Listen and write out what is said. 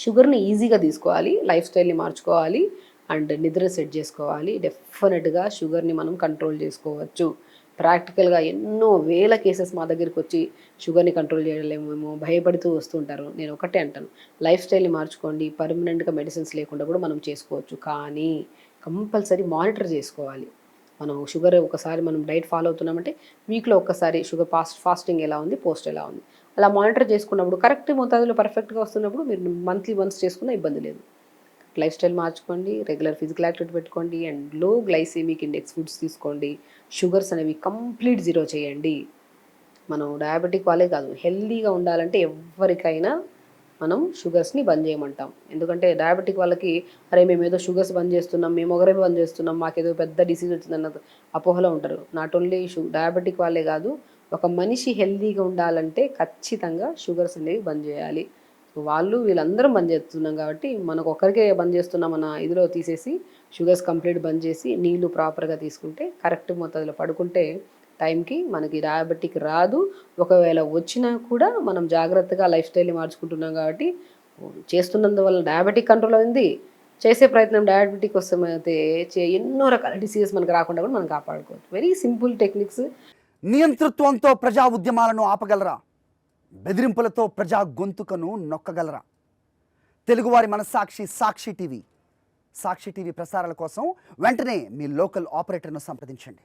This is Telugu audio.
షుగర్ని ఈజీగా తీసుకోవాలి, లైఫ్ స్టైల్ని మార్చుకోవాలి అండ్ నిద్ర సెట్ చేసుకోవాలి. డెఫినెట్గా షుగర్ని మనం కంట్రోల్ చేసుకోవచ్చు. ప్రాక్టికల్గా ఎన్నో వేల కేసెస్ మా దగ్గరికి వచ్చి షుగర్ని కంట్రోల్ చేయలేమేమో భయపడుతూ వస్తుంటారు. నేను ఒకటే అంటాను, లైఫ్ స్టైల్ని మార్చుకోండి, పర్మనెంట్గా మెడిసిన్స్ లేకుండా కూడా మనం చేసుకోవచ్చు. కానీ కంపల్సరీ మానిటర్ చేసుకోవాలి. మనం షుగర్ ఒకసారి మనం డైట్ ఫాలో అవుతున్నామంటే వీక్లో ఒక్కసారి షుగర్ ఫాస్టింగ్ ఎలా ఉంది, పోస్ట్ ఎలా ఉంది, అలా మానిటర్ చేసుకున్నప్పుడు కరెక్ట్ మోతాదులో పర్ఫెక్ట్గా వస్తున్నప్పుడు మీరు మంత్లీ వన్స్ చేసుకున్న ఇబ్బంది లేదు. లైఫ్ స్టైల్ మార్చుకోండి, రెగ్యులర్ ఫిజికల్ యాక్టివిటీ పెట్టుకోండి అండ్ లో గ్లైసెమిక్ ఇండెక్స్ ఫుడ్స్ తీసుకోండి. షుగర్స్ అనేవి కంప్లీట్ జీరో చేయండి. మనం డయాబెటిక్ వాళ్ళే కాదు, హెల్దీగా ఉండాలంటే ఎవరికైనా మనం షుగర్స్ని బంద్ చేయమంటాం. ఎందుకంటే డయాబెటిక్ వాళ్ళకి అరే మేము ఏదో షుగర్స్ బంద్ చేస్తున్నాం, మేము ఒకరేమే బంద్ చేస్తున్నాం, మాకేదో పెద్ద డిసీజ్ వచ్చిందన్న అపోహలో ఉంటారు. నాట్ ఓన్లీ డయాబెటిక్ వాళ్ళే కాదు, ఒక మనిషి హెల్దీగా ఉండాలంటే ఖచ్చితంగా షుగర్స్ అనేవి బంద్ చేయాలి. వాళ్ళు వీళ్ళందరం బంద్ చేస్తున్నాం కాబట్టి మనకు ఒక్కరికే బంద్ చేస్తున్నామన్న ఇదిలో తీసేసి షుగర్స్ కంప్లీట్ బంద్ చేసి నీళ్లు ప్రాపర్గా తీసుకుంటే కరెక్ట్ మోతాదులో పడుకుంటే టైంకి మనకి డయాబెటిక్ రాదు. ఒకవేళ వచ్చినా కూడా మనం జాగ్రత్తగా లైఫ్ స్టైల్ని మార్చుకుంటున్నాం కాబట్టి చేస్తున్నందువల్ల డయాబెటిక్ కంట్రోల్ అయింది. చేసే ప్రయత్నం డయాబెటిక్ వస్తే ఎన్నో రకాల డిసీజెస్ మనకు రాకుండా కూడా మనం కాపాడుకోవచ్చు. Very simple techniques. నియంతృత్వంతో ప్రజా ఉద్యమాలను ఆపగలరా? బెదిరింపులతో ప్రజా గొంతుకను నొక్కగలరా? తెలుగువారి మనస్సాక్షి సాక్షి టీవీ ప్రసారాల కోసం వెంటనే మీ లోకల్ ఆపరేటర్ను సంప్రదించండి.